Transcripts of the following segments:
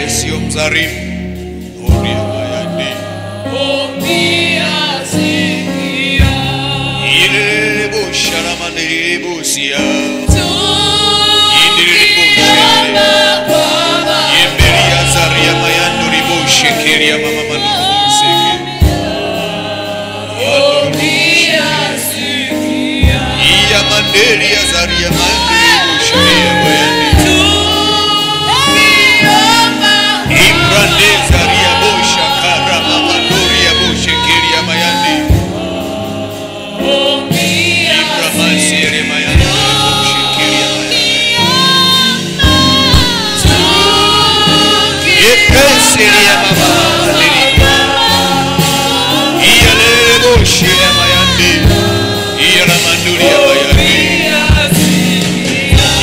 sio mzarimu. Oria mayande ile bosha na mandiri bosia indiri bosha yemberi azaria mayando riboshe keria mama manuseke iya mandiri azaria mandiri boshe mayande imbrande zaria bosha karama mandoria boshe keria mayande Siri mayande boshe keria mayande yepesiri ya mama mandiri iyale boshe mayande iyala manduri ya mayande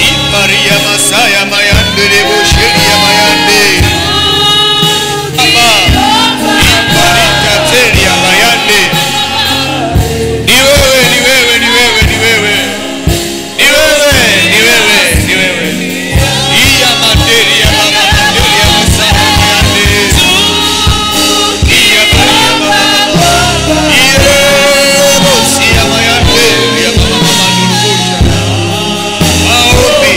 imaria masaya mayande boshe ya mayande ama imarika teri ya mayande ni wewe iya mandiri ya mama mandiri ya masaya mayande iya maria mama iya bosi ya mayande ya mama mandurusha maombi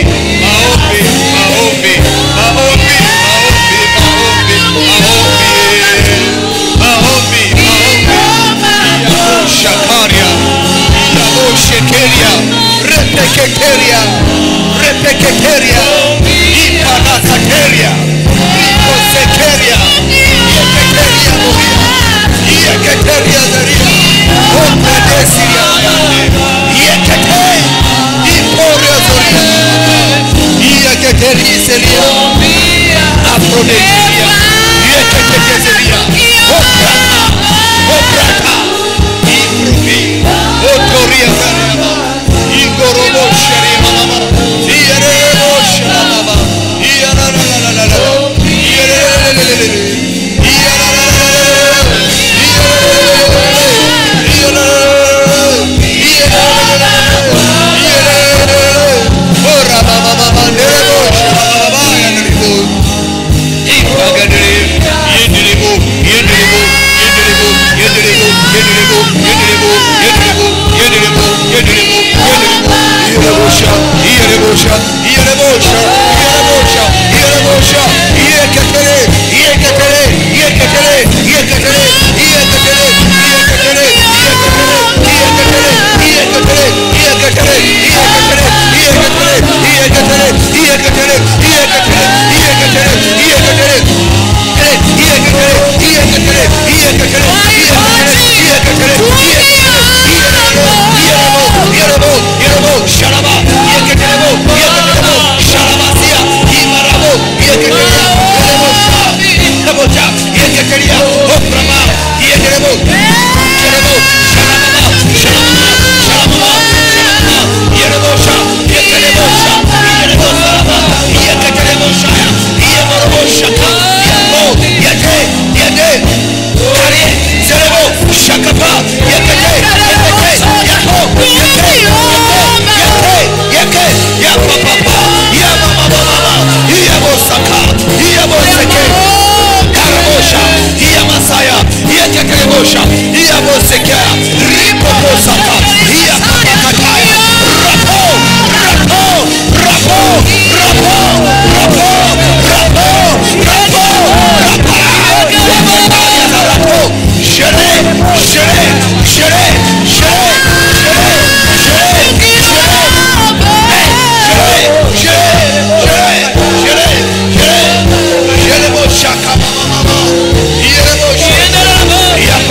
shakaria ya boshekeria repeketeria ipanatakeria ikosekeria yeketeria moria yeketeria zaria opedesiria yekete iporia zoria yeketeria seria aprodesia yeketeria oprata imrubi otoria zaria igorobo shari mama iyerebo shari mama iyararararara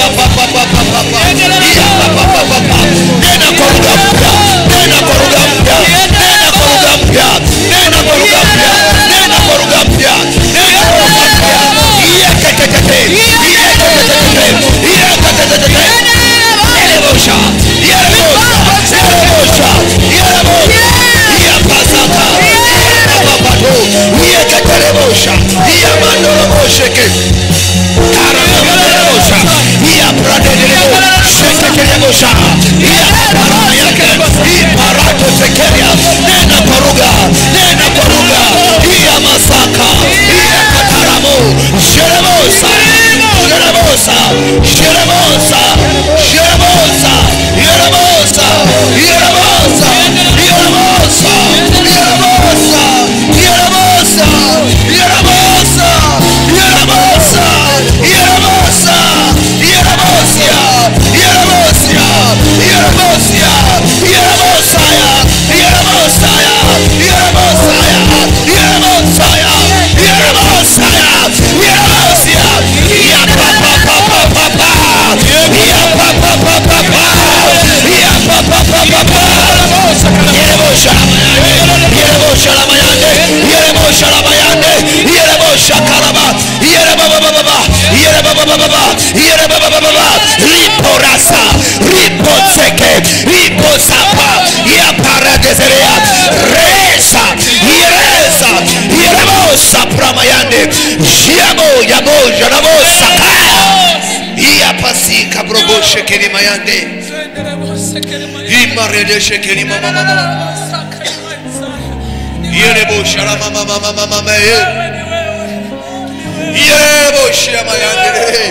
Papa Shiamo yabo jarabo sakaya. Iya pasi kabrobo shekeli mayande. Imarede shekeli mama mama. Yerebo sharama mama mama mama. Yerebo shama yande.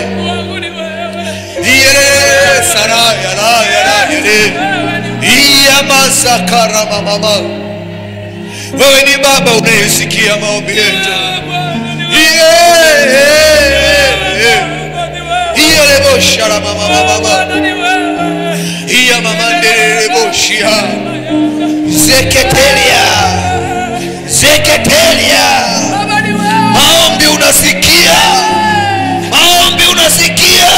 Yere saraya la yara yere. Iya masakara mama. Wewe ni baba unayesikia maombi yetu. Yerebo sharama mama mama. Iya mama nderebo shia. Zeketelia. Zeketelia. Maombi unasikia. Maombi unasikia.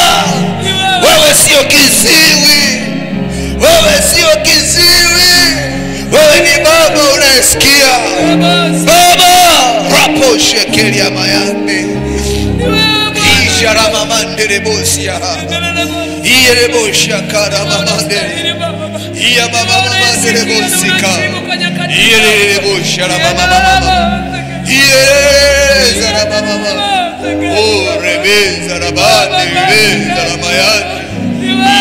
Wewe sio kiziwi. Wewe sio kiziwi. Wewe ni baba unasikia. Baba rapo shekelia mayande. Isharama mandere bosia. Iyerebo shakara mamande. Iya mama mandere bosika. Iyerebo sharama mama. Iyezara mama. Oh rebeza rabande rebeza mayande.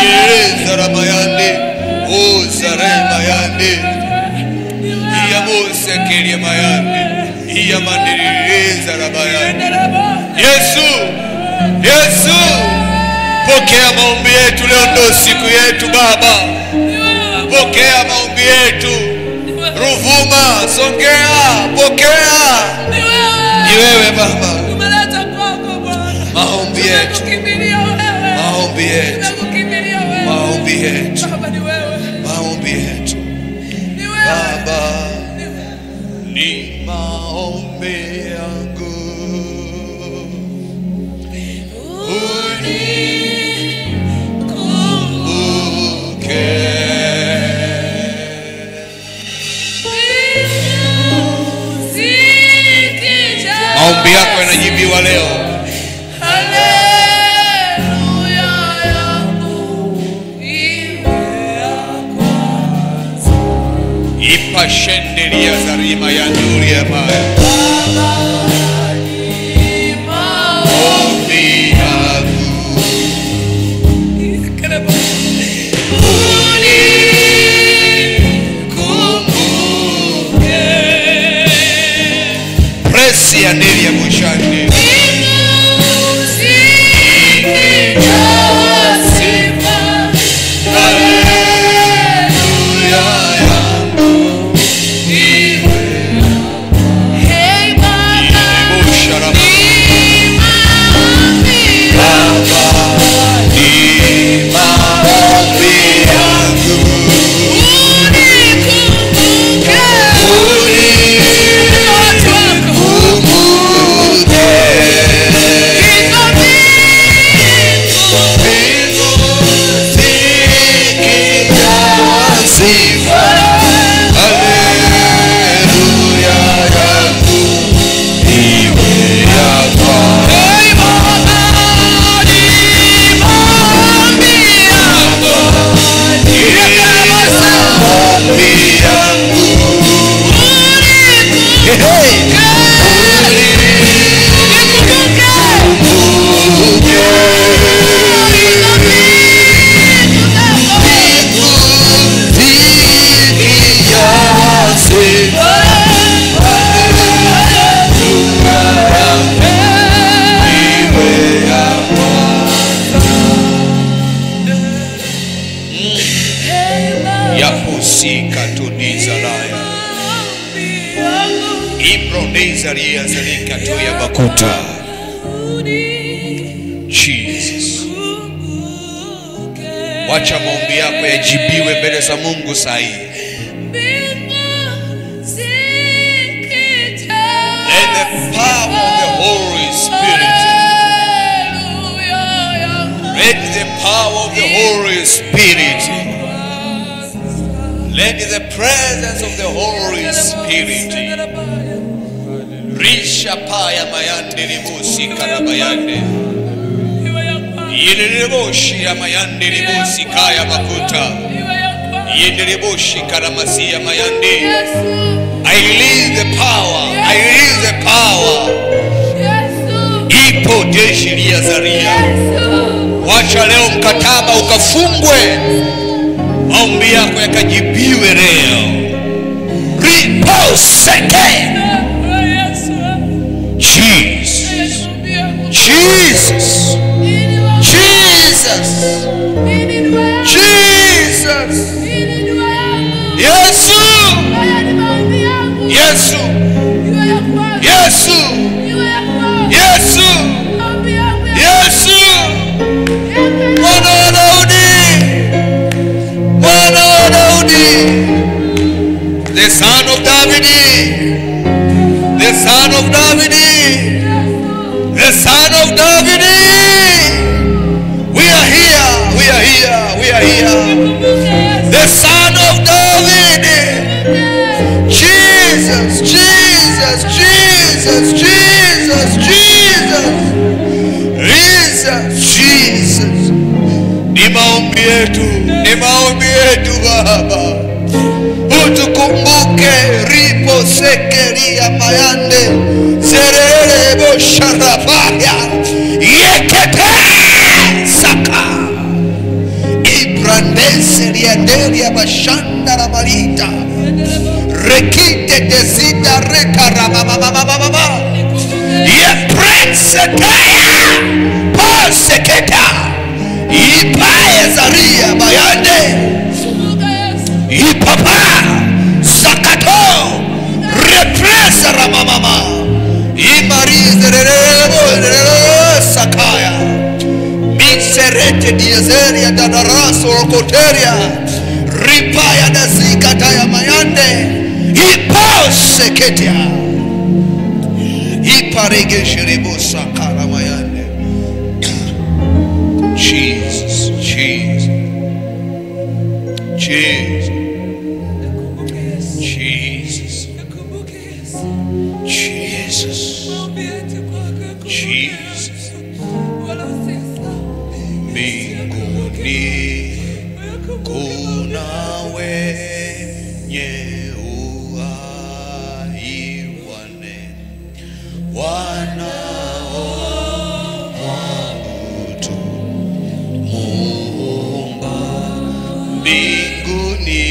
Iyezara mayande. Oh zare mayande. Iya mose kelia mayande. Iya mandereza rabayande. Yesu, pokea maombi yetu leo, ndo siku yetu Baba. Pokea maombi yetu. Ruvuma, Songea, pokea. Ni wewe Baba. Maombi yetu. Maombi yetu. Maombi yetu. Maombi yetu. Baba, ni maombi yangu. Maombi yako yanajibiwa leo. Ipa shendelia zarima ya nuri ya maya. Maombi yangu. Presi ya neri ya mushande. Jesus. Wacha maombi yako yajibiwe mbele za Mungu sahi. Let the power of the Holy Spirit. Let the power of the Holy Spirit. Let the presence of the Holy Spirit. Risha paya mayande libusi karabayande. Yeleboshi ya mayande libusi kaya makuta. Yeleboshi karamasi ya mayande. I release the power. I release the power. ripo deshiria zaria. Wacha leo mkataba ukafungwe, maombi yako yakajibiwe leo. Ripo seke. Jesus, Jesus, Jesus, Jesus, Yesu, Yesu, Yesu, Yesu, Yesu, Mwana wa Daudi, Mwana wa Daudi, the son of David, the son of David, the son of David. We are here, we are here, we are here. The son of David. Jesus, Jesus, Jesus, Jesus, Jesus, Jesus, Jesus. Ni maombi yetu Baba. Utukumbuke ripo sekeria mayande serere bo sharafaya yekete saka ibrandese riaderia bashanda la marita rekite desita rekarama mama ye prensekaya poseketa ipae zaria mayande ipapa sakato represa ramamama imarize rerebo sakaya miserete diezeria dadaraso rokoteria ripaya dasika taya mayande iposeketia iparege sherebo sakara mayande. Jesus, Jesus, Jesus, Jesus, Jesus, Jesus. Mbinguni kuna wenye uhai wanne wanaomwabudu Muumba. Mbinguni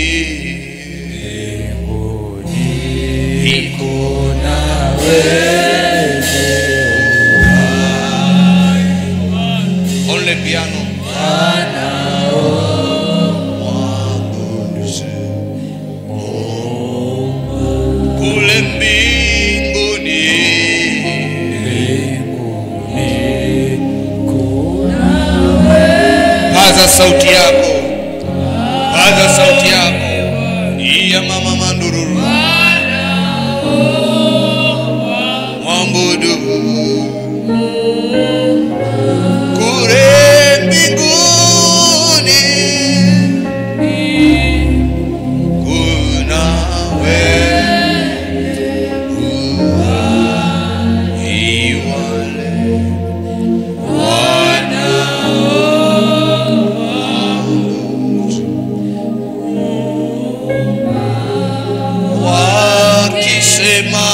kuna wenye uhai. Only piano. Kule mbinguni paza sauti yako, paza sauti yako. Iya mama mandururu mwabudu kule mbinguni kuna uhai wale wakisema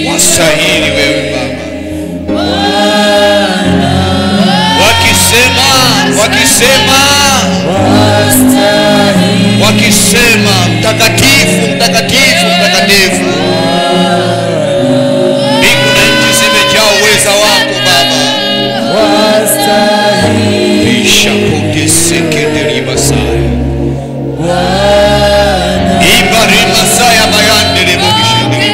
wastahili wewe Baba, wakisema mtakatifu, mtakatifu, mtakatifu. Mbingu na nchi zimejaa uweza wako Baba. Bishapote sekenderi masaya ibari masaya mayandele mobishindele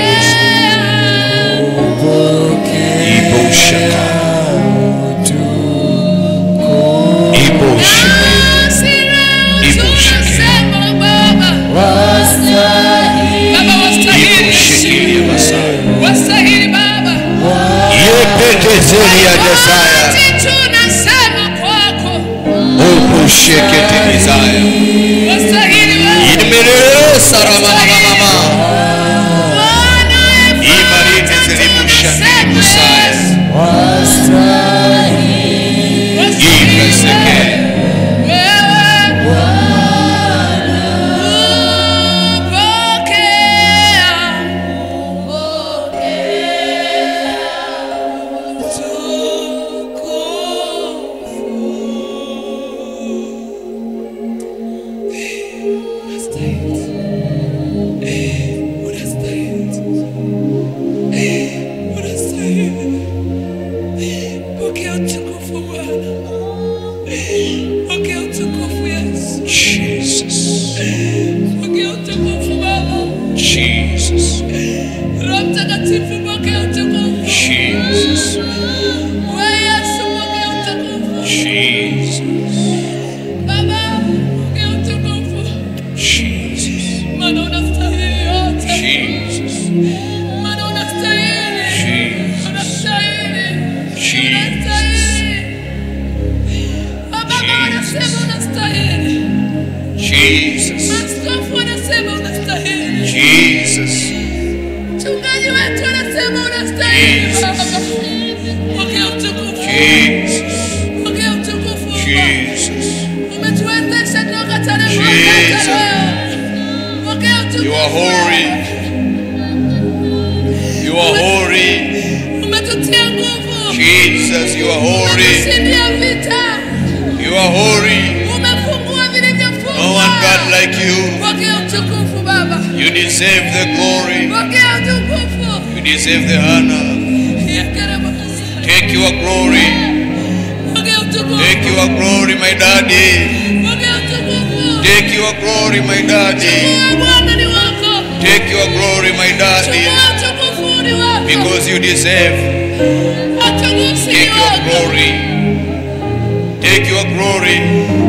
ibo shaka ibo shaka ibo shaka ibo masaya wastahili Baba, yepete zeli ya desaya tunasema kwako upo shekete desaya wastahili Baba, imelele sarama mama imarite zelibu shani musaya ipeseke Jesus. Wewe Yesu pokea utukufu. Jesus. Baba, pokea utukufu. Jesus. Maana unastahili yote. Jesus. Maana unastahili. Jesus. Unastahili. Jesus. Baba, unasema unastahili. Jesus. Maaskofu wanasema unastahili. Jesus. Mchungaji wetu anasema unastahili Baba. Pokea utukufu. Jesus. Pokea utukufu Baba. Jesus. Umetuwezesha toka tarehe moja leo. Pokea utukufu. You are holy. You are holy. Umetutia nguvu. Jesus, you are holy. Umetushindia vita. You are holy. Umefungua vilivyofungwa. No one God like you. Pokea utukufu Baba. You deserve the glory. Pokea utukufu. You deserve the honor. Take your glory. Pokea utukufu. Take your glory, my daddy. Pokea utukufu. Take your glory, my daddy. Bwana ni wako. Take your glory, my daddy. Utukufu ni wako. Because you deserve. Utukufu ni Take your wako. glory. Take your glory.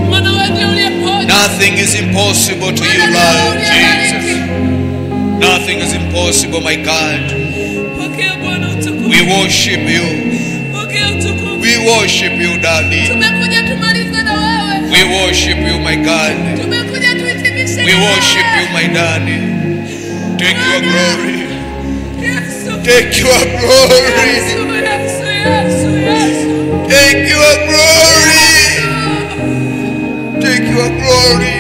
Maana wewe ndiye uliyeponya. Nothing is impossible to you, Lord Jesus. Nothing is impossible, my God. Pokea Bwana utukufu. We worship you. Pokea utukufu. We worship you, Daddy. Tumekuja tumalize na wewe. We worship you, my God. Tumekuja tuhitimishe. We worship you, my Daddy. Take your glory. Yesu. Take your glory. Yesu, Yesu, Yesu. Take your glory. Take your glory.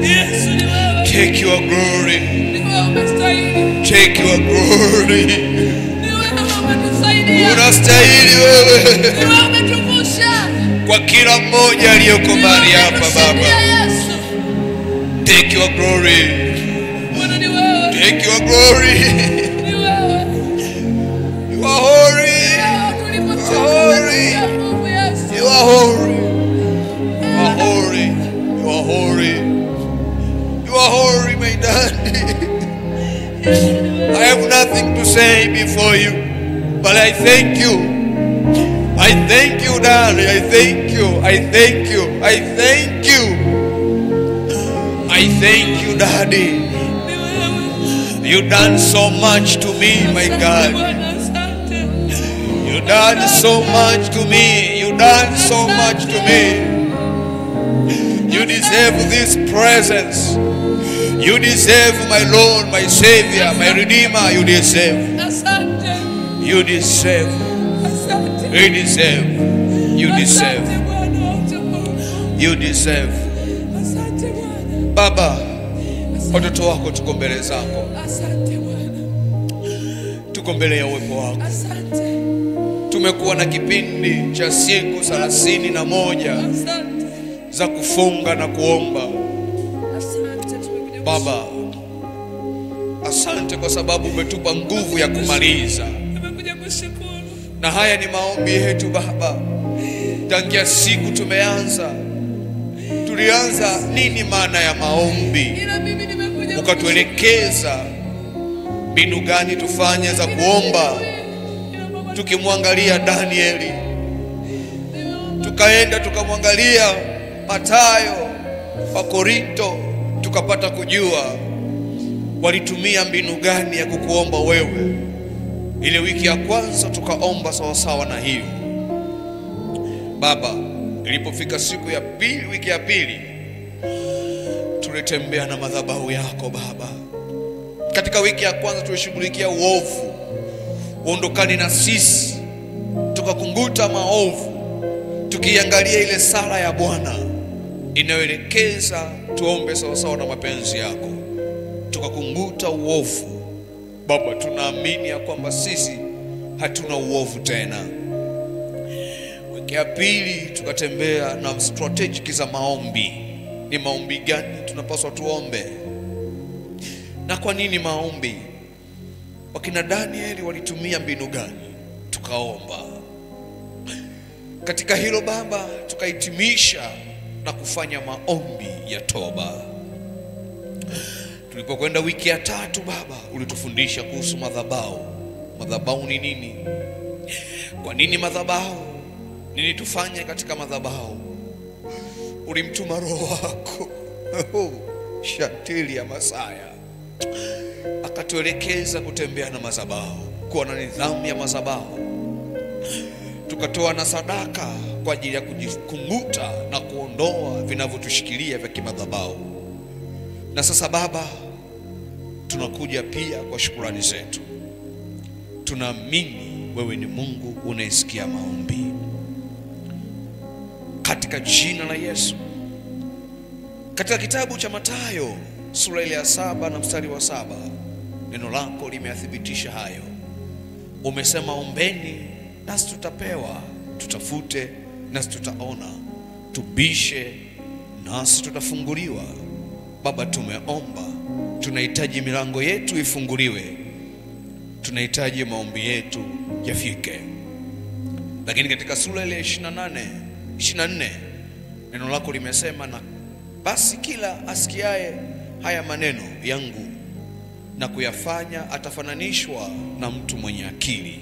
Yesu ni wewe. Take your glory. Ni wewe umestahili. Take your glory. Ni wewe umetusaidia. Unastahili wewe. Ni wewe umetuvusha. Kwa kila mmoja aliyoko mahali hapa Baba. Yesu. Take your glory. Bwana ni wewe. Take your glory. Ni wewe. You are holy. You are holy. You are holy. You are holy. You are holy, my daddy. I have nothing to say before you, but I thank you. I thank you, daddy. I thank you. I thank you. I thank you. I thank you, daddy. You done so much to me, my God. You done so much to me. You done so much to me. You deserve this presence. You deserve my Lord, my Savior, my Redeemer. You deserve. You deserve. You deserve. You deserve. You deserve. Baba, watoto wako tuko mbele zako. Tuko mbele ya uwepo wako. Tumekuwa na kipindi cha siku 31 za kufunga na kuomba. Baba, asante kwa sababu umetupa nguvu ya kumaliza. Na haya ni maombi yetu Baba. Tangia siku tumeanza, tulianza nini maana ya maombi? Ukatuelekeza mbinu gani tufanye za kuomba. Tukimwangalia Danieli, tukaenda tukamwangalia Mathayo, Wakorinto, tukapata kujua walitumia mbinu gani ya kukuomba wewe. Ile wiki ya kwanza tukaomba sawa sawa na hiyo. Baba, ilipofika siku ya pili, wiki ya pili, tulitembea na madhabahu yako Baba. Katika wiki ya kwanza tulishughulikia uovu, uondokani na sisi, tukakunguta maovu, tukiangalia ile sala ya Bwana inayoelekeza tuombe sawa sawa na mapenzi yako, tukakunguta uovu. Baba, tunaamini ya kwamba sisi hatuna uovu tena. Wiki ya pili tukatembea na strategic za maombi. Ni maombi gani tunapaswa tuombe? Na kwa nini maombi? Wakina Danieli walitumia mbinu gani? Tukaomba. Katika hilo Baba, tukahitimisha na kufanya maombi ya toba. Tulipokwenda wiki ya tatu Baba, ulitufundisha kuhusu madhabahu. Madhabahu ni nini? Kwa nini madhabahu? Nini tufanye katika madhabahu? Ulimtuma Roho wako shatili ya Masaya akatuelekeza kutembea na madhabahu, kuwa na nidhamu ya madhabahu. Tukatoa na sadaka kwa ajili ya kujikunguta na kuondoa vinavyotushikilia vya kimadhabahu. Na sasa Baba, tunakuja pia kwa shukrani zetu. Tunaamini wewe ni Mungu unayesikia maombi. Katika jina la Yesu. Katika kitabu cha Mathayo sura ile ya 7 na mstari wa 7, neno lako limeathibitisha hayo. Umesema ombeni nasi tutapewa, tutafute nasi tutaona, tubishe nasi tutafunguliwa. Baba, tumeomba, tunahitaji milango yetu ifunguliwe, tunahitaji maombi yetu yafike. Lakini katika sura ile 24 neno lako limesema, na basi kila asikiaye haya maneno yangu na kuyafanya atafananishwa na mtu mwenye akili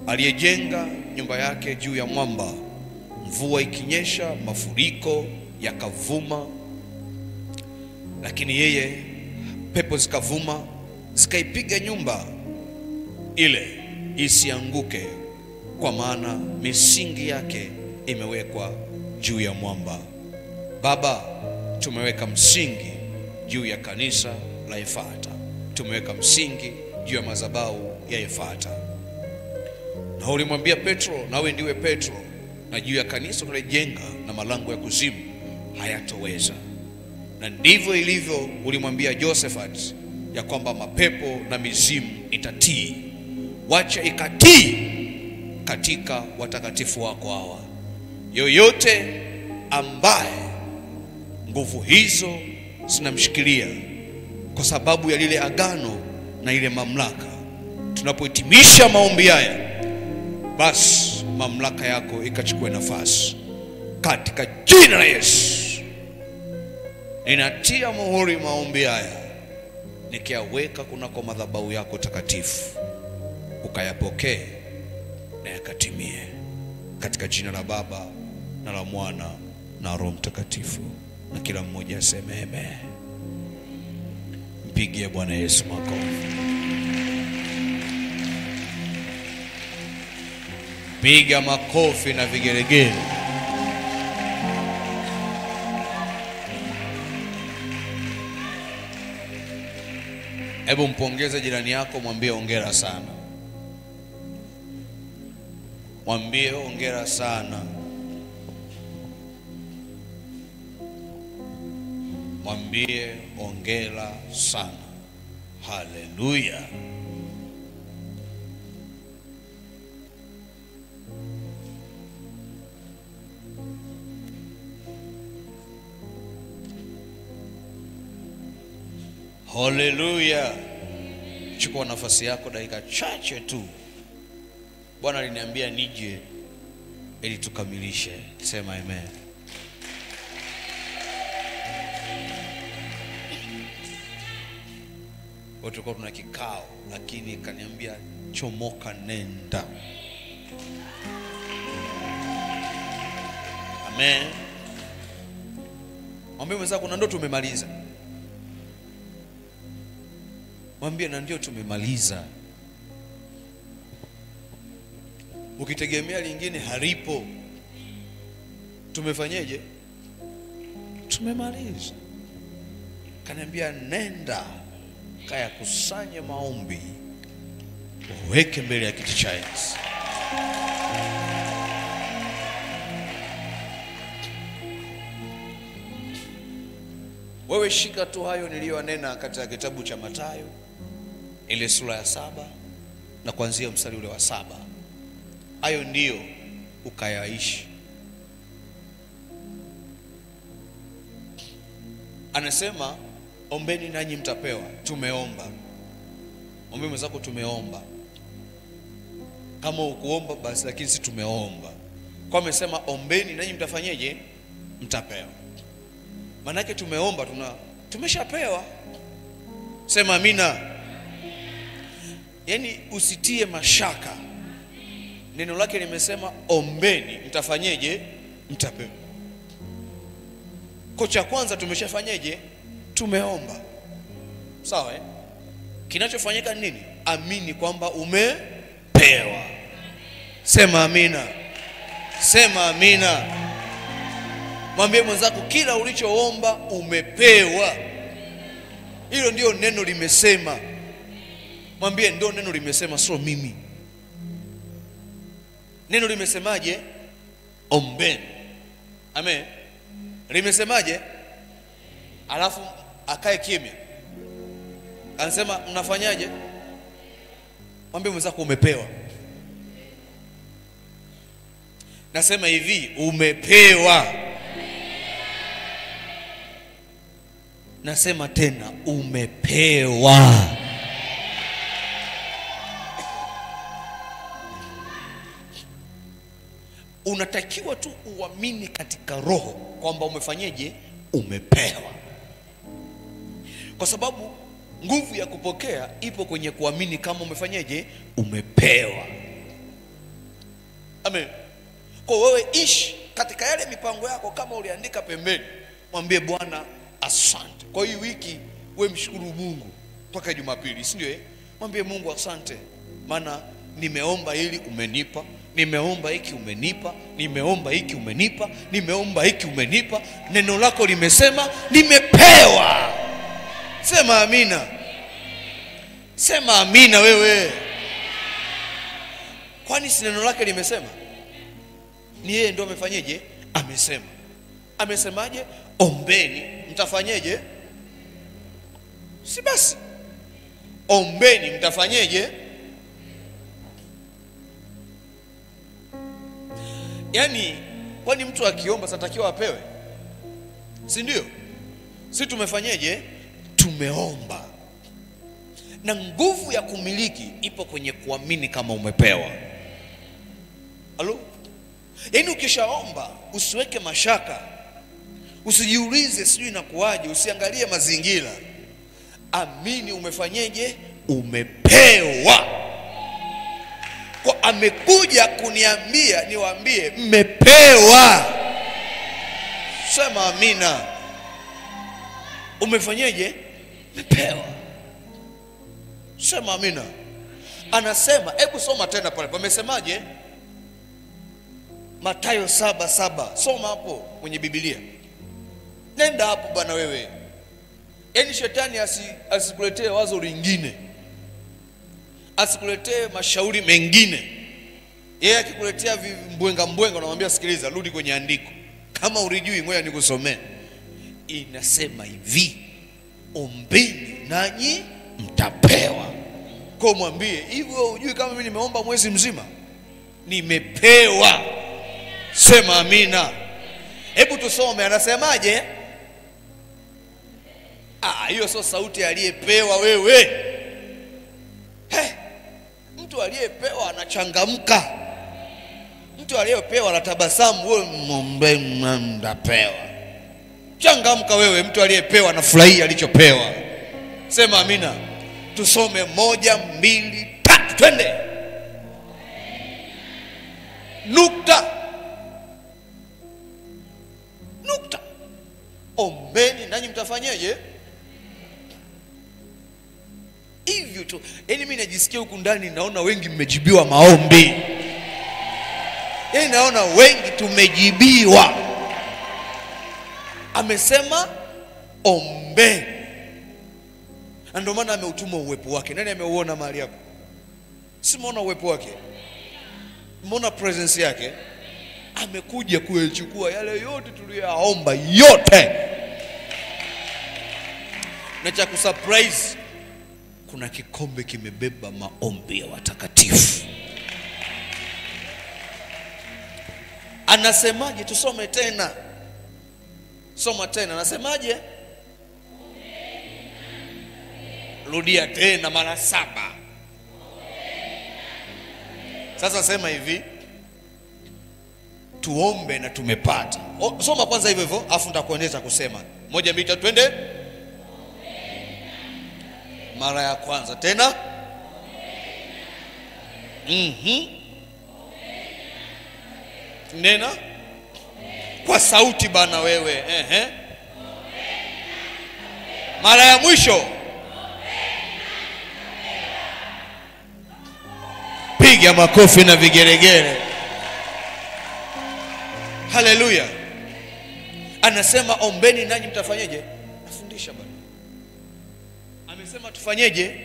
aliyejenga nyumba yake juu ya mwamba. Mvua ikinyesha, mafuriko yakavuma, lakini yeye pepo zikavuma zikaipiga nyumba ile isianguke, kwa maana misingi yake imewekwa juu ya mwamba. Baba, tumeweka msingi juu ya kanisa la Efata, tumeweka msingi juu ya madhabahu ya Efata. Na ulimwambia Petro, nawe ndiwe Petro, na juu ya kanisa tunalijenga, na malango ya kuzimu hayatoweza. Na ndivyo ilivyo. Ulimwambia Josephat ya kwamba mapepo na mizimu itatii. Wacha ikatii katika watakatifu wako hawa. Yoyote ambaye nguvu hizo zinamshikilia kwa sababu ya lile agano na ile mamlaka, tunapohitimisha maombi haya, basi mamlaka yako ikachukue nafasi katika jina la Yesu. Ninatia muhuri maombi haya, nikiaweka kunako madhabahu yako takatifu, ukayapokee na yakatimie katika jina la Baba na la Mwana na Roho Mtakatifu. Na kila mmoja aseme amen. Mpigie Bwana Yesu makofi. Piga makofi na vigelegele. Hebu mpongeze jirani yako, mwambie hongera sana. Mwambie hongera sana. Mwambie hongera sana. Haleluya. Haleluya. Chukua nafasi yako dakika chache tu. Bwana aliniambia nije ili tukamilishe. Sema amen. Watu kwa tuna kikao, lakini kaniambia chomoka nenda. Amen. Mwambie mwenzako na ndio tumemaliza. Mwambie na ndio tumemaliza. Ukitegemea lingine halipo. Tumefanyeje? Tumemaliza. Kaniambia nenda kaya kusanye maombi, uweke mbele ya kiti cha enzi. Wewe shika tu hayo niliyonena katika kitabu cha Mathayo ile sura ya 7 na kuanzia mstari ule wa 7. Hayo ndio ukayaishi. Anasema ombeni nanyi mtapewa. Tumeomba. Ombe mwenzako tumeomba. Kama ukuomba basi, lakini si tumeomba. Kwa amesema ombeni nanyi mtafanyeje? Mtapewa. Maana yake tumeomba, tumeshapewa. Sema amina. yani usitie mashaka. Neno lake limesema ombeni mtafanyeje? Mtapewa. Kocha kwanza tumeshafanyeje? Tumeomba. Sawa Kinachofanyika nini? Amini kwamba umepewa. Sema amina. Sema amina. Mwambie mwenzako kila ulichoomba umepewa. Hilo ndio neno limesema. Mwambie ndio neno limesema, sio mimi. Neno limesemaje? Ombeni. Amen. Limesemaje? Alafu akae kimya. Anasema mnafanyaje? Mwambie mwenzako umepewa. Nasema hivi, umepewa. Nasema tena, umepewa. Unatakiwa tu uamini katika roho kwamba umefanyeje? Umepewa. Kwa sababu nguvu ya kupokea ipo kwenye kuamini kama umefanyeje? Umepewa. Amen. Kwa wewe ishi katika yale mipango yako kama uliandika pembeni. Mwambie Bwana asante. Kwa hii wiki wewe mshukuru Mungu mpaka Jumapili, si ndio? Mwambie Mungu asante, maana nimeomba hili umenipa, nimeomba hiki umenipa, nimeomba hiki umenipa, nimeomba hiki umenipa. Neno lako limesema nimepewa. Sema amina. Sema amina wewe. Kwani si neno lake limesema? Ni yeye ndio amefanyeje? Amesema. Amesemaje? Ombeni mtafanyeje? Si basi? Ombeni mtafanyeje? Yani kwani mtu akiomba satakiwa apewe? Si ndio? Si tumefanyeje? Tumeomba. Na nguvu ya kumiliki ipo kwenye kuamini kama umepewa. Halo? Yani ukishaomba usiweke mashaka. Usijiulize sijui inakuaje, usiangalie mazingira. Amini umefanyeje? Umepewa. Kwa amekuja kuniambia niwaambie mmepewa. Sema amina. Umefanyeje? Mmepewa. Sema amina. Anasema, hebu soma tena pale. Pamesemaje? Mathayo 7:7. Soma hapo kwenye Biblia. Nenda hapo bwana wewe. Yaani shetani asikuletee wazo lingine. Asikuletee mashauri mengine. Yeye akikuletea mbwenga unamwambia sikiliza, rudi kwenye andiko. Kama ulijui ngoja nikusomee. Inasema hivi, ombeni nanyi mtapewa. Kwa mwambie, hivyo hujui kama mimi nimeomba mwezi mzima? Nimepewa. Sema amina. Hebu tusome anasemaje? Hiyo sio sauti aliyepewa wewe. Mtu aliyepewa anachangamka. Mtu aliyepewa anatabasamu, wewe muombe mtapewa. Changamka wewe, mtu aliyepewa anafurahia alichopewa. Sema amina. Tusome 1, 2, 3 twende. Nukta. Ombeni nanyi mtafanyeje? Hivyo tu. Yaani mimi najisikia huku ndani naona wengi mmejibiwa maombi. Yaani naona wengi tumejibiwa. Amesema ombeni. Na ndio maana ameutuma uwepo wake. Nani ameuona mahali hapo? Si muona uwepo wake? Muona presence yake? Amekuja kuyachukua yale yote tuliyoomba yote. Na cha kusurprise, kuna kikombe kimebeba maombi ya watakatifu. Anasemaje? Tusome tena. Soma tena. Anasemaje? Rudia tena mara 7. Sasa sema hivi, tuombe na tumepata. Soma kwanza hivyo hivyo, afu nitakuonyesha kusema. 1, 2, 3 twende. Mara ya kwanza tena. Nena kwa sauti bana wewe. Mara ya mwisho. Piga makofi na vigeregere. Haleluya. Anasema ombeni nanyi mtafanyeje? Nafundisha bwana. Amesema tufanyeje?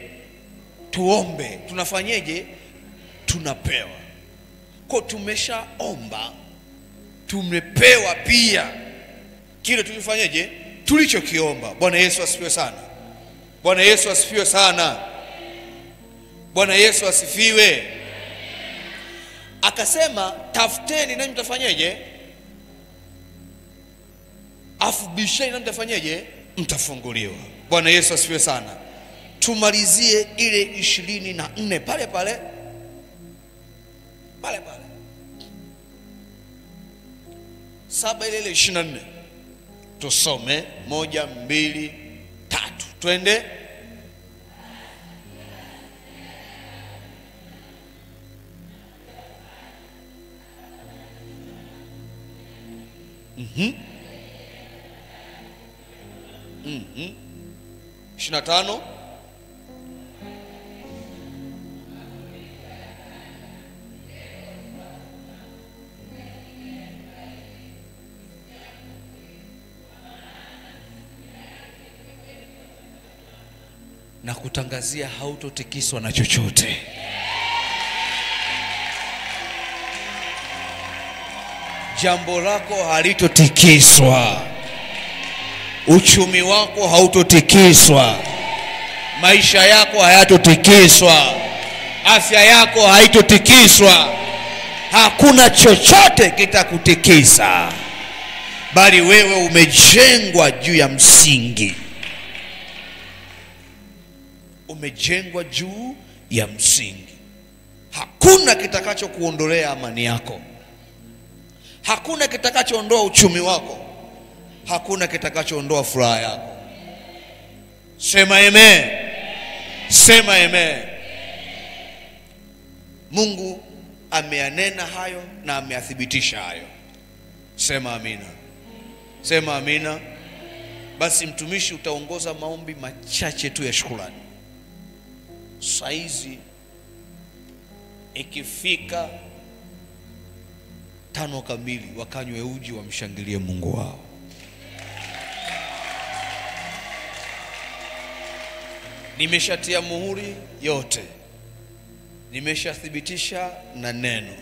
Tuombe. Tunafanyeje? Tunapewa. Kwa tumeshaomba, tumepewa pia kile tulifanyeje? Tulichokiomba. Bwana Yesu asifiwe sana. Bwana Yesu asifiwe sana. Bwana Yesu asifiwe. Akasema tafuteni nanyi mtafanyeje? Afubisheni nanyi mtafanyeje? Mtafunguliwa. Bwana Yesu asifiwe sana. Tumalizie ile 24 pale pale. Pale pale. 7 ile 24. Tusome 1 2 3. Twende. Mhm. 25. Na kutangazia hautotikiswa na chochote. Jambo lako halitotikiswa. Uchumi wako hautotikiswa. Maisha yako hayatotikiswa. Afya yako haitotikiswa. Hakuna chochote kitakutikisa. Bali wewe umejengwa juu ya msingi. Umejengwa juu ya msingi. Hakuna kitakacho kuondolea amani yako. Hakuna kitakachoondoa uchumi wako. Hakuna kitakachoondoa furaha yako. Sema amen. Sema amen. Mungu ameyanena hayo na ameyathibitisha hayo. Sema amina. Sema amina. Basi mtumishi utaongoza maombi machache tu ya shukrani. Saizi ikifika 5 kamili wakanywe uji wamshangilie Mungu wao. Nimeshatia muhuri yote. Nimeshathibitisha na neno.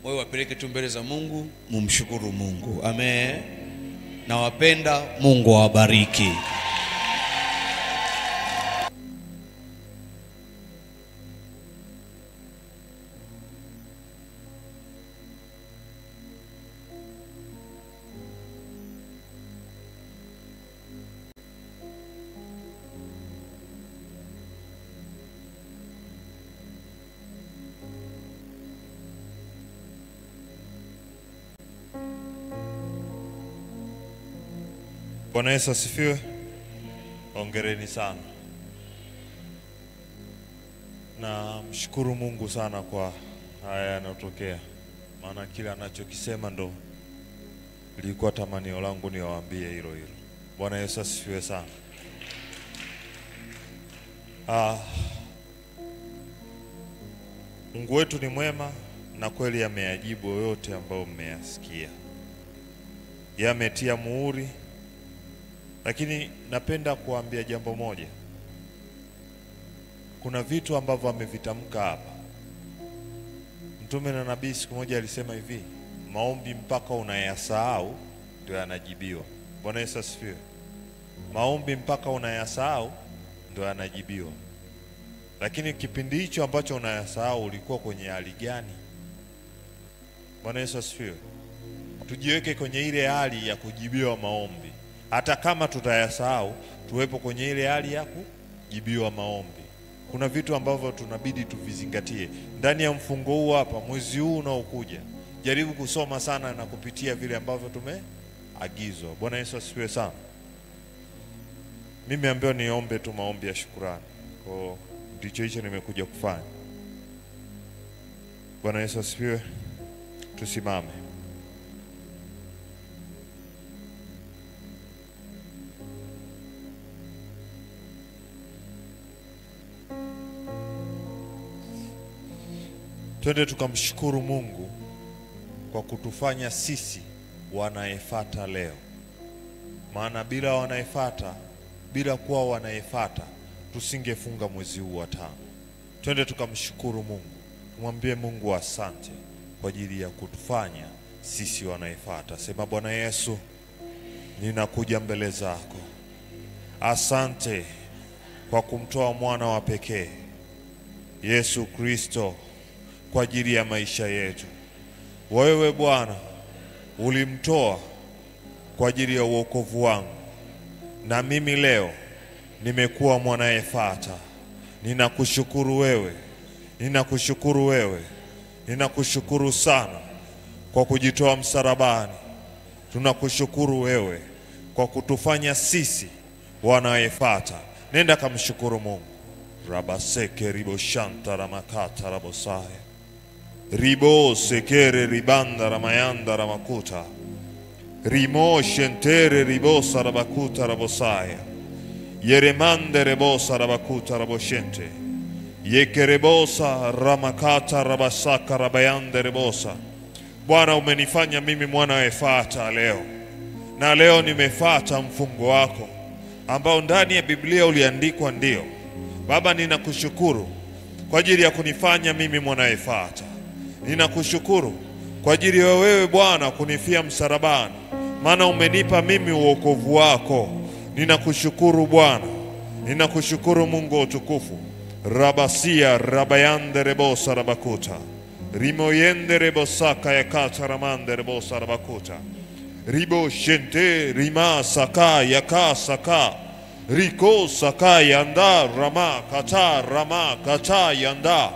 Wewe wapeleke tu mbele za Mungu, mumshukuru Mungu. Amen. Na wapenda Mungu awabariki. Bwana Yesu asifiwe. Hongereni sana. Na mshukuru Mungu sana kwa haya yanayotokea. Maana kila anachokisema ndo ilikuwa tamanio langu niwaambie hilo hilo. Bwana Yesu asifiwe sana. Mungu wetu ni mwema na kweli ameyajibu yote ambayo mmeyasikia. Yametia muhuri. Lakini napenda kuambia jambo moja. Kuna vitu ambavyo amevitamka hapa. Mtume na nabii siku moja alisema hivi, maombi mpaka unayasahau ndio yanajibiwa. Bwana Yesu asifiwe. Maombi mpaka unayasahau ndio yanajibiwa. Lakini kipindi hicho ambacho unayasahau ulikuwa kwenye hali gani? Bwana Yesu asifiwe. Tujiweke kwenye ile hali ya kujibiwa maombi. Hata kama tutayasahau, tuwepo kwenye ile hali ya kujibiwa maombi. Kuna vitu ambavyo tunabidi tuvizingatie. Ndani ya mfungo huu hapa, mwezi huu unaokuja, jaribu kusoma sana na kupitia vile ambavyo tumeagizwa. Bwana Yesu asifiwe sana. Mimi ambaye niombe tu maombi ya shukrani. Kwa ndicho hicho nimekuja kufanya. Bwana Yesu asifiwe. Tusimame. Twende tukamshukuru Mungu kwa kutufanya sisi wanayefuata leo. Maana bila wanayefuata, bila kuwa wanayefuata, tusingefunga mwezi huu wa 5. Twende tukamshukuru Mungu. Tumwambie Mungu asante kwa ajili ya kutufanya sisi wanayefuata. Sema, Bwana Yesu, ninakuja mbele zako. Asante kwa kumtoa mwana wa pekee Yesu Kristo kwa ajili ya maisha yetu. Wewe Bwana ulimtoa kwa ajili ya wokovu wangu, na mimi leo nimekuwa mwanayefuata. Ninakushukuru wewe, ninakushukuru wewe, ninakushukuru sana kwa kujitoa msalabani. Tunakushukuru wewe kwa kutufanya sisi wanayefuata. Nenda kamshukuru Mungu. Rabaseke ribo shanta ramakata rabosaya. Ribo sekere ribanda ramayanda ramakuta. Rimo shentere ribosa rabakuta rabosaya. Yeremande rebosa rabakuta raboshente. Yekerebosa ramakata rabasaka rabayande rebosa. Bwana, umenifanya mimi mwanayefuata leo. Na leo nimefuata mfungo wako ambao ndani ya Biblia uliandikwa ndio. Baba, ninakushukuru kwa ajili ya kunifanya mimi mwanayefuata. Ninakushukuru kwa ajili ya wewe Bwana kunifia msalabani, maana umenipa mimi wokovu wako. Ninakushukuru Bwana. Ninakushukuru Mungu wa utukufu. Rabasia rabayande rebosa rabakuta. Rimoyende rebosaka yakata ramande rebosa rabakuta. Ribo shente rima saka yaka saka. Riko saka yanda rama kata yanda.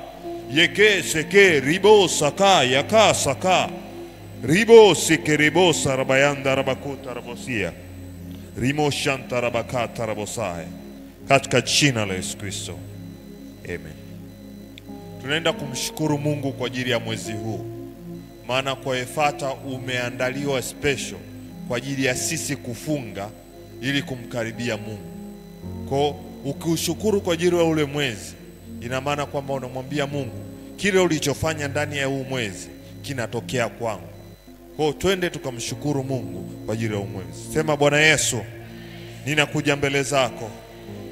Yeke seke ribo saka yaka saka. Ribo seke ribo sarabayanda rabakuta rabosia. Rimo shanta rabakata rabosaya. Katika jina la Yesu Kristo. Amen. Tunaenda kumshukuru Mungu kwa ajili ya mwezi huu. Maana kwa Efata umeandaliwa special kwa ajili ya sisi kufunga ili kumkaribia Mungu. Kwa ukishukuru kwa ajili ya ule mwezi, ina maana kwamba unamwambia Mungu kile ulichofanya ndani ya huu mwezi kinatokea kwangu. Kwa twende tukamshukuru Mungu kwa ajili ya huu mwezi. Sema, Bwana Yesu, ninakuja mbele zako.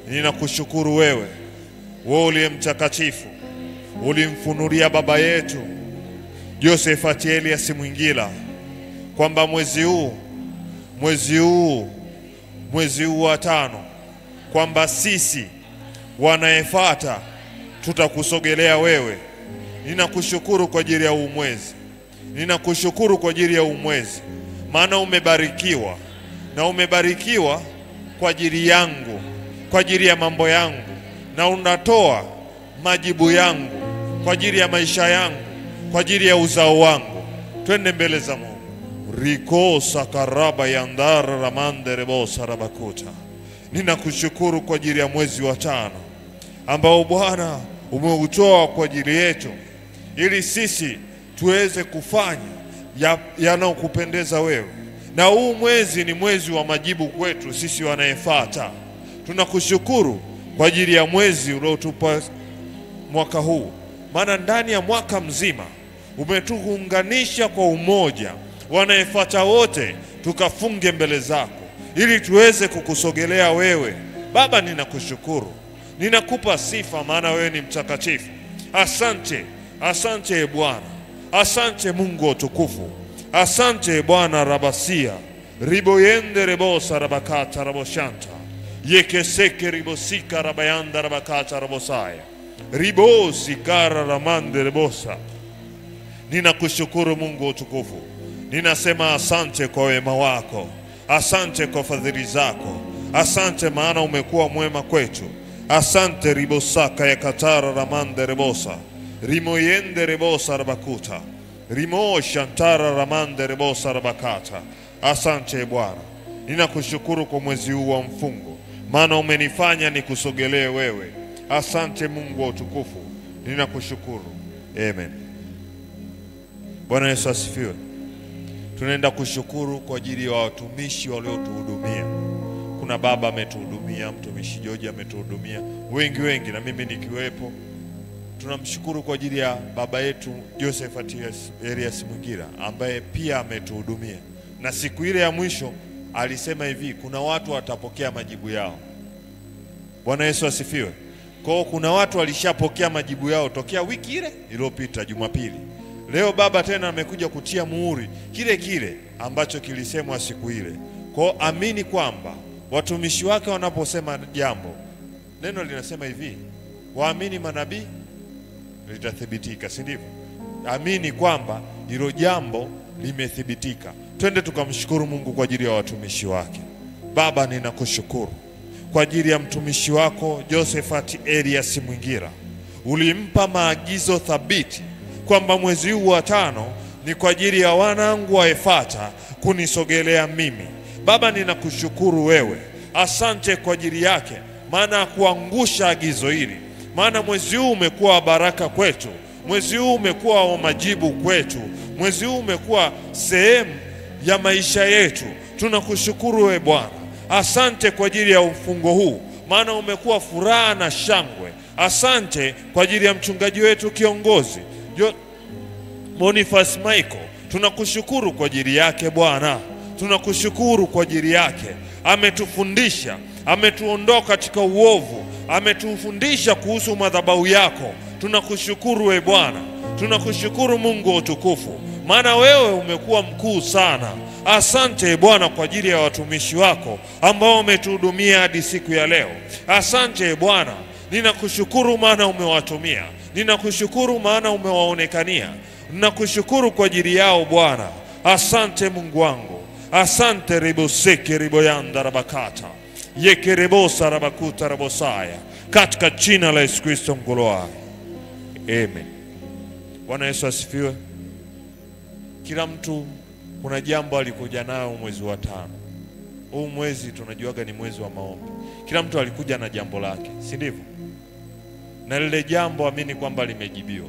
Ninakushukuru wewe uliye mtakatifu. Ulimfunulia baba yetu Josephat Elias Mwingila kwamba mwezi huu wa 5 kwamba sisi wanayefuata tutakusogelea wewe. Ninakushukuru kwa ajili ya huu mwezi. Ninakushukuru kwa ajili ya huu mwezi, maana umebarikiwa, na umebarikiwa kwa ajili yangu, kwa ajili ya mambo yangu, na unatoa majibu yangu kwa ajili ya maisha yangu, kwa ajili ya uzao wangu. Twende mbele za Mungu. Riko sakaraba yandara ramande rebosa rabakuta. Ninakushukuru kwa ajili ya mwezi wa 5 ambao Bwana umeutoa kwa ajili yetu ili sisi tuweze kufanya yanayokupendeza wewe. Na huu mwezi ni mwezi wa majibu kwetu sisi wanayefuata. Tunakushukuru kwa ajili ya mwezi uliotupa mwaka huu, maana ndani ya mwaka mzima umetuunganisha kwa umoja wanayefuata wote, tukafunge mbele zako ili tuweze kukusogelea wewe. Baba, ninakushukuru, ninakupa sifa, maana wewe ni mtakatifu. Asante, asante Bwana, asante Mungu wa utukufu, asante Bwana. Rabasia riboyende rebosa rabakata raboshanta. Yekeseke ribosika rabayanda rabakata rabosaya. Ribosi kara ramande rebosa. Ninakushukuru Mungu wa utukufu. Ninasema asante kwa wema wako, asante kwa fadhili zako, asante maana umekuwa mwema kwetu. Asante ribosaka ya katara ramande rebosa. Rimoyende rebosa rabakuta. Rimo shantara ramande rebosa rabakata. Asante Bwana. Ninakushukuru kwa mwezi huu wa mfungo, maana umenifanya nikusogelee wewe. Asante Mungu wa utukufu. Ninakushukuru. Amen. Bwana Yesu asifiwe. Tunaenda kushukuru kwa ajili ya watumishi waliotuhudumia. Kuna baba ametuhudumia, mtumishi George ametuhudumia, wengi na mimi nikiwepo. Tunamshukuru kwa ajili ya baba yetu Josephat Elias Mwingira ambaye pia ametuhudumia. Na siku ile ya mwisho alisema hivi, kuna watu watapokea majibu yao. Bwana Yesu asifiwe. Kwa hiyo kuna watu walishapokea majibu yao tokea wiki ile iliyopita Jumapili. Leo baba tena amekuja kutia muhuri kile ambacho kilisemwa siku ile. Kwa hiyo amini kwamba watumishi wake wanaposema jambo, neno linasema hivi, waamini manabii litathibitika, si ndivyo? Amini kwamba hilo jambo limethibitika. Twende tukamshukuru Mungu kwa ajili ya watumishi wake. Baba, ninakushukuru kwa ajili ya mtumishi wako Josephat Elias Mwingira. Ulimpa maagizo thabiti kwamba mwezi huu wa 5 ni kwa ajili ya wanangu wa Efata kunisogelea mimi. Baba, ninakushukuru wewe. Asante kwa ajili yake, maana kuangusha agizo hili. Maana mwezi huu umekuwa baraka kwetu. Mwezi huu umekuwa wa majibu kwetu. Mwezi huu umekuwa sehemu ya maisha yetu. Tunakushukuru wewe Bwana. Asante kwa ajili ya ufungo huu, maana umekuwa furaha na shangwe. Asante kwa ajili ya mchungaji wetu kiongozi Boniface Michael. Tunakushukuru kwa ajili yake Bwana. Tunakushukuru kwa ajili yake. Ametufundisha, ametuondoa katika uovu, ametufundisha kuhusu madhabahu yako. Tunakushukuru we Bwana. Tunakushukuru Mungu wa utukufu, maana wewe umekuwa mkuu sana. Asante Bwana kwa ajili ya watumishi wako ambao wametuhudumia hadi siku ya leo. Asante Bwana. Ninakushukuru maana umewatumia. Ninakushukuru maana umewaonekania. Ninakushukuru kwa ajili yao Bwana. Asante Mungu wangu. Asante riboseke riboyanda rabakata. Yeke rebosa rabakuta rabosaya. Katika jina la Yesu Kristo mgoloa. Amen. Bwana Yesu asifiwe. Kila mtu kuna jambo alikuja nayo mwezi wa 5. Huu mwezi tunajuaga ni mwezi wa maombi. Kila mtu alikuja na jambo lake, si ndivyo? Na lile jambo amini kwamba limejibiwa.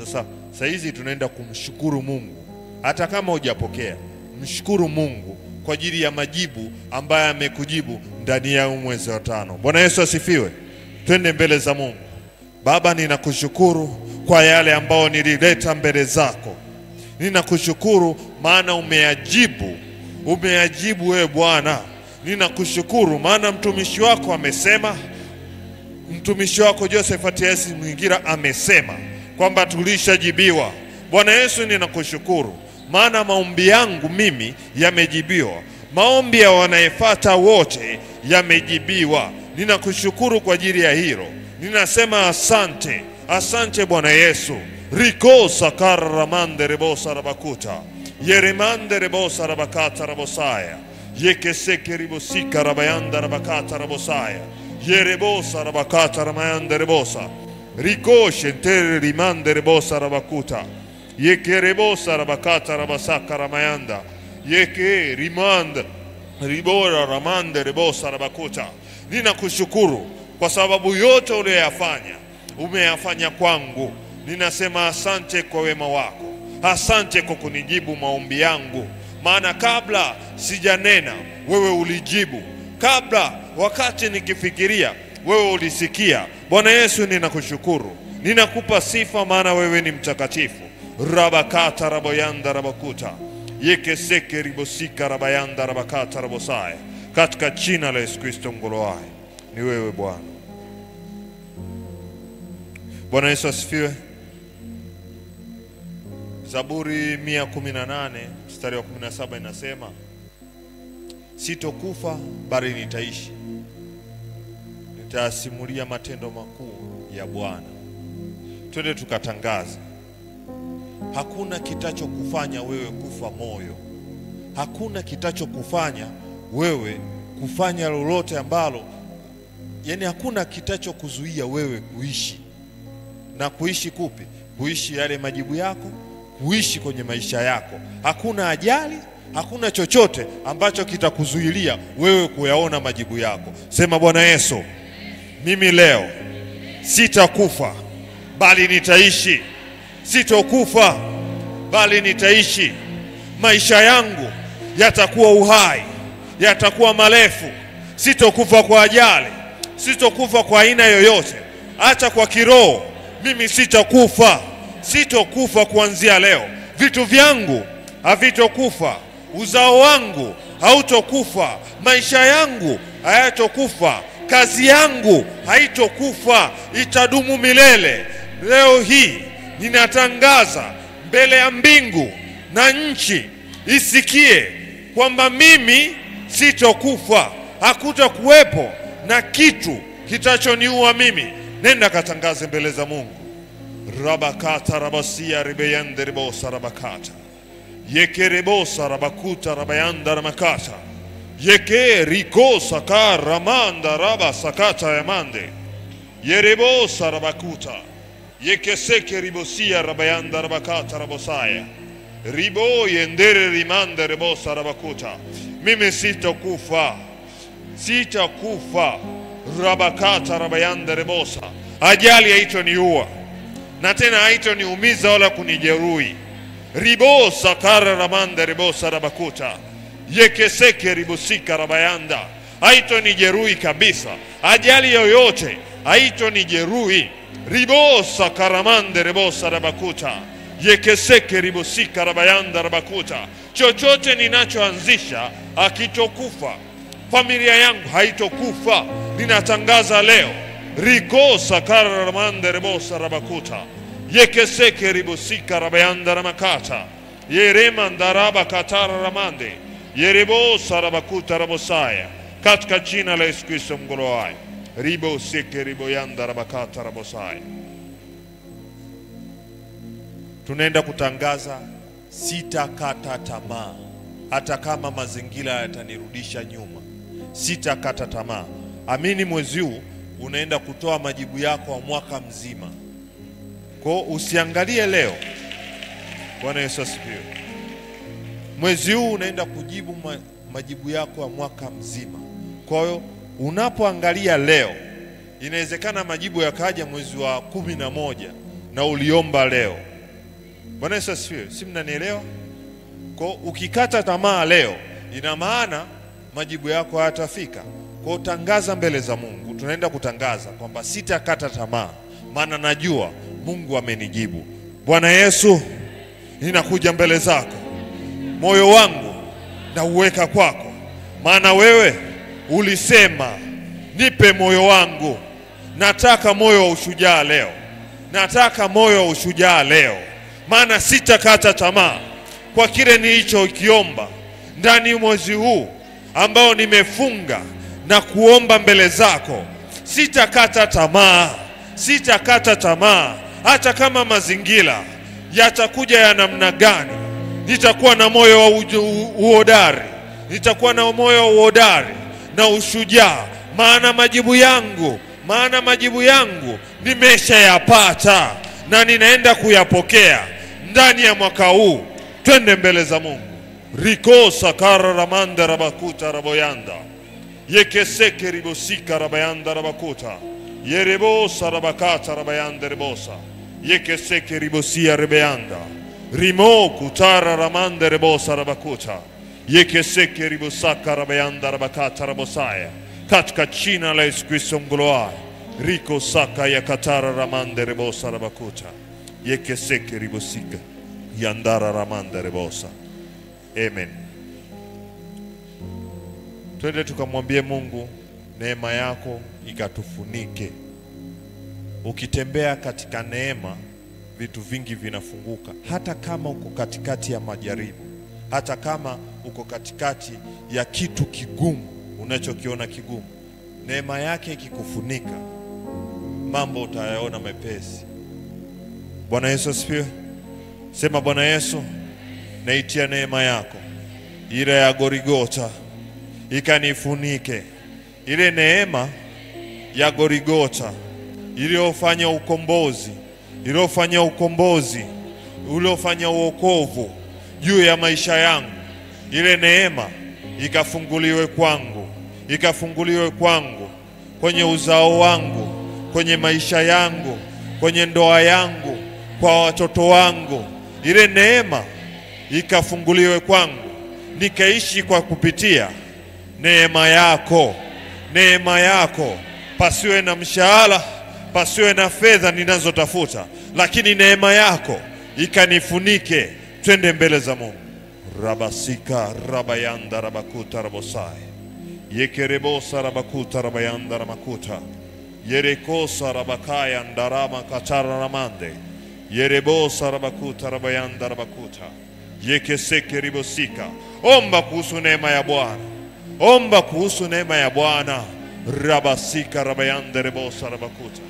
Sasa hizi tunaenda kumshukuru Mungu. Hata kama hujapokea, mshukuru Mungu kwa ajili ya majibu ambaye amekujibu ndani ya mwezi wa 5. Bwana Yesu asifiwe. Twende mbele za Mungu. Baba, ninakushukuru kwa yale ambao nilileta mbele zako. Ninakushukuru maana umeyajibu. Umeyajibu wewe Bwana. Ninakushukuru maana mtumishi wako amesema, mtumishi wako Josephat Elias Mwingira amesema kwamba tulishajibiwa. Bwana Yesu, ninakushukuru maana maombi yangu mimi yamejibiwa. Maombi ya wanaefata wote yamejibiwa. Ninakushukuru kwa ajili ya hilo. Ninasema asante. Asante Bwana Yesu. Riko sakaramande rebosa rabakuta. Yeremande rebosa rabakata rabosaya. Yekeseke ribosika rabayanda rabakata rabosaya. Yerebosa rabakata ramayanda rebosa. Riko shentere rimande rebosa rabakuta. Yeke rebosa rabakata rabasaka ramayanda. Yeke rimanda ribora ramande rebosa rabakuta. Ninakushukuru kwa sababu yote uliyofanya, umeyafanya kwangu. Ninasema asante kwa wema wako. Asante kwa kunijibu maombi yangu. Maana kabla sijanena, wewe ulijibu. Kabla wakati nikifikiria, wewe ulisikia. Bwana Yesu, ninakushukuru. Ninakupa sifa maana wewe ni mtakatifu. Rabakata raboyanda rabakuta. Yekeseke ribosika rabayanda rabakata rabosaya. Katika jina la Yesu Kristo mgolowae. Ni wewe Bwana. Bwana Yesu asifiwe. Zaburi 118 mstari wa 17 inasema, sitokufa bali nitaishi, nitasimulia matendo makuu ya Bwana. Twende tukatangaze. Hakuna kitachokufanya wewe kufa moyo. Hakuna kitachokufanya wewe kufanya lolote ambalo, yani hakuna kitachokuzuia wewe kuishi. Na kuishi kupi? Kuishi yale majibu yako, kuishi kwenye maisha yako. Hakuna ajali, hakuna chochote ambacho kitakuzuilia wewe kuyaona majibu yako. Sema, Bwana Yesu, mimi leo sitakufa bali nitaishi. Sitokufa bali nitaishi. Maisha yangu yatakuwa uhai, yatakuwa marefu. Sitokufa kwa ajali, sitokufa kwa aina yoyote. Hata kwa kiroho mimi sitakufa. Sitokufa kuanzia leo. Vitu vyangu havitokufa, uzao wangu hautokufa, maisha yangu hayatokufa, kazi yangu haitokufa, itadumu milele. Leo hii ninatangaza mbele ya mbingu na nchi isikie kwamba mimi sitokufa. Hakutakuwepo na kitu kitachoniua mimi. Nenda katangaze mbele za Mungu. Rabakata rabasia ribeyande ribosa rabakata. Yeke ribosa rabakuta rabayanda ramakata. Yeke riko sakar ramanda rabasakata yamande. Yerebosa rabakuta. Yeke seke ribosia rabayanda rabakata rabosaya. Ribo yendere rimande ribosa rabakuta. Mimi sitokufa. Sitakufa. Rabakata rabayanda ribosa. Ajali haitoniua na tena haitoniumiza wala kunijeruhi. Ribosa kara ramanda ribosa rabakuta. Yekeseke ribosika rabayanda. Haitonijeruhi kabisa. Ajali yoyote haitonijeruhi. Ribosa karamande ribosa rabakuta. Yekeseke ribosika rabayanda rabakuta. Chochote ninachoanzisha hakitokufa. Familia yangu haitokufa. Ninatangaza leo. Riko sakara ramande ribosa rabakuta. Yekeseke ribosika rabayanda ramakata. Yeremanda rabakatara ramande. Yerebosa rabakuta rabosaya. Katika jina la Yesu Kristo mgoloai. Ribo seke riboyanda rabakata rabosaya. Tunaenda kutangaza sitakata tamaa. Hata kama mazingira yatanirudisha nyuma, sitakata tamaa. Amini, mwezi huu unaenda kutoa majibu yako wa mwaka mzima. Kwa usiangalie leo. Bwana Yesu asifiwe. Mwezi huu unaenda kujibu majibu yako wa mwaka mzima. Kwa hiyo unapoangalia leo, inawezekana majibu yakaja mwezi wa 11 na uliomba leo. Bwana Yesu asifiwe. Si mnanielewa? Kwa ukikata tamaa leo, ina maana majibu yako hayatafika. Kwa tangaza mbele za Mungu. Tunaenda kutangaza kwamba sitakata tamaa, maana najua Mungu amenijibu. Bwana Yesu, ninakuja mbele zako. Moyo wangu na uweka kwako, maana wewe ulisema nipe moyo wangu. Nataka moyo wa ushujaa leo. Nataka moyo wa ushujaa leo, maana sitakata tamaa kwa kile nilichokiomba ndani mwezi huu ambao nimefunga na kuomba mbele zako. Sitakata tamaa. Sitakata tamaa. Hata kama mazingira yatakuja ya namna gani, nitakuwa na moyo wa uhodari. Nitakuwa na moyo wa uhodari na ushujaa, maana majibu yangu nimeshayapata na ninaenda kuyapokea ndani ya mwaka huu. Twende mbele za Mungu. Riko sakara ramanda rabakuta raboyanda. Yekeseke ribosika rabayanda rabakuta. Yerebosa rabakata rabayanda rebosa. Yekeseke ribosia rebeyanda. Rimo kutara ramanda rebosa rabakuta. Yekeseke ribosaka rabayanda rabakata rabosaya. Katika jina la Yesu Kristo mgoloai. Riko saka yakatara ramanda rebosa rabakuta. Yekeseke ribosika yandara ramanda rebosa. Amen. Twende tukamwambie Mungu neema yako ikatufunike. Ukitembea katika neema, vitu vingi vinafunguka. Hata kama uko katikati ya majaribu, hata kama uko katikati ya kitu kigumu unachokiona kigumu, neema yake ikikufunika, mambo utayaona mepesi. Bwana Yesu asifiwe. Sema, Bwana Yesu, naitia neema yako ile ya Gorigota ikanifunike. Ile neema ya Gorigota iliyofanya ukombozi, uliofanya uokovu juu ya maisha yangu, ile neema ikafunguliwe kwangu, kwenye uzao wangu, kwenye maisha yangu, kwenye ndoa yangu, kwa watoto wangu. ile neema ikafunguliwe kwangu, nikaishi kwa kupitia neema yako. Neema yako, pasiwe na mshahara, pasiwe na fedha ninazotafuta, lakini neema yako ikanifunike. Twende mbele za Mungu. Rabasika rabayanda rabakuta rabosai yekerebosa rabakuta rabayanda ramakuta yerekosa rabakaya ndarama katara ramande yerebosa rabakuta rabayanda rabakuta yekeseke ribosika. Omba kuhusu neema ya Bwana, omba kuhusu neema ya Bwana. Rabasika rabayanda rebosa rabakuta.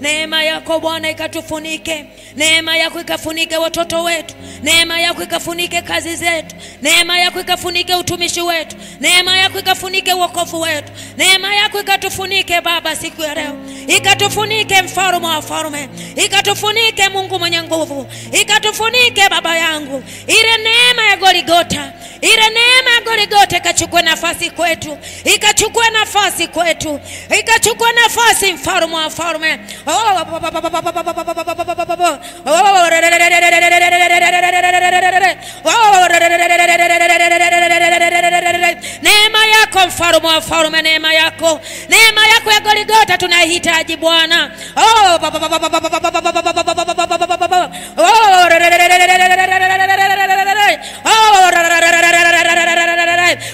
Neema yako Bwana ikatufunike. Neema yako ikafunike watoto wetu. Neema yako ikafunike kazi zetu. Neema yako ikafunike utumishi wetu. Neema yako ikafunike wokovu wetu. Neema yako ikatufunike Baba siku ya leo. Ikatufunike Mfalme wa wafalme. Ikatufunike Mungu mwenye nguvu. Ikatufunike Baba yangu. Ile neema ya Goligota, ile neema ya Goligota ikachukue nafasi kwetu. Ikachukue nafasi kwetu. Ikachukue nafasi Mfalme wa wafalme. Neema yako Mfalme wa wafalme, neema yako ya Goligota tunahitaji Bwana.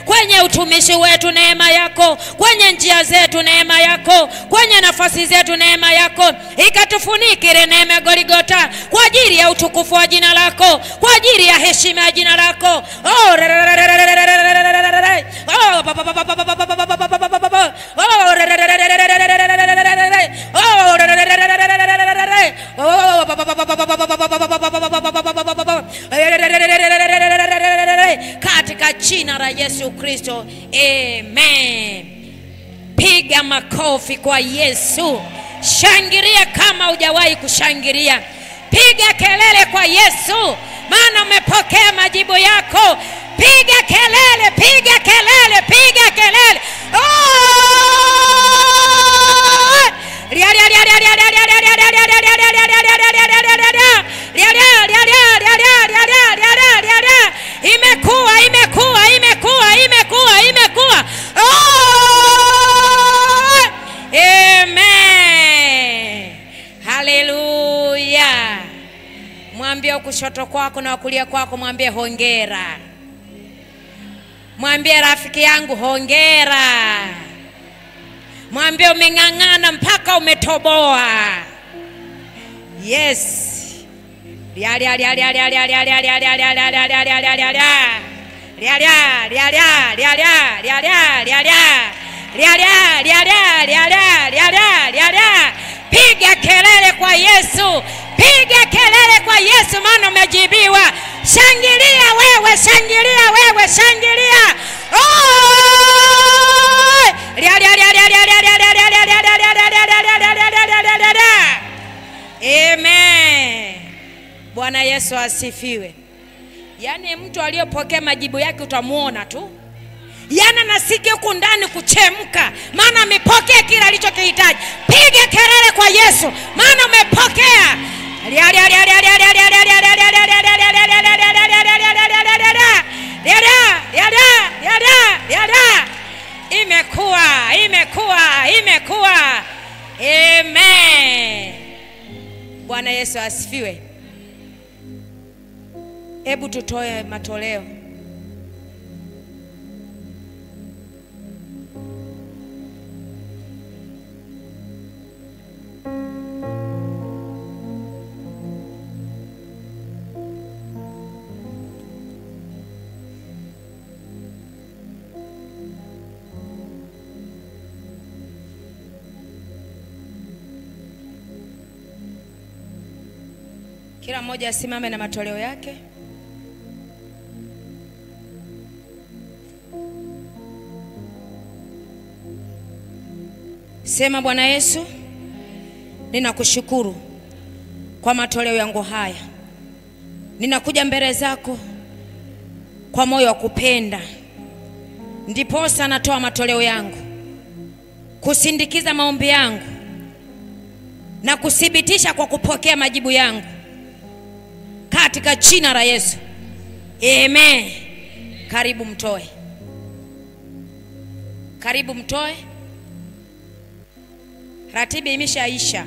Kwenye utumishi wetu neema yako, kwenye njia zetu neema yako, kwenye nafasi zetu neema yako ikatufunike. Ile neema ya Goligota kwa ajili ya utukufu wa jina lako, kwa ajili ya heshima ya jina lako. Katika jina la Yesu Kristo, amen. Piga makofi kwa Yesu. Shangilia kama hujawahi kushangilia. Piga kelele kwa Yesu, maana umepokea majibu yako. Piga kelele, piga kelele, piga kelele. Imekuwa. Amen. Haleluya. Mwambie kushoto kwako na kulia kwako, mwambie hongera. Mwambie rafiki yangu hongera. Mwambie umeng'ang'ana mpaka umetoboa. Yes. Piga kelele kwa Yesu. Piga kelele kwa Yesu, maana umejibiwa. Shangilia wewe, shangilia wewe, shangilia. Amen. Bwana Yesu asifiwe. Yaani mtu aliyopokea majibu yake utamuona tu. Yana nasikia huko ndani kuchemka, maana amepokea kila alichokihitaji. Piga kelele kwa Yesu, maana umepokea. Imekuwa. Amen. Bwana Yesu asifiwe. Hebu tutoe matoleo. Kila mmoja asimame na matoleo yake. Sema, Bwana Yesu, ninakushukuru kwa matoleo yangu haya. Ninakuja mbele zako kwa moyo wa kupenda. Ndiposa natoa matoleo yangu kusindikiza maombi yangu na kuthibitisha kwa kupokea majibu yangu katika jina la Yesu. Amen. Karibu mtoe. Karibu mtoe. Ratiba imeshaisha.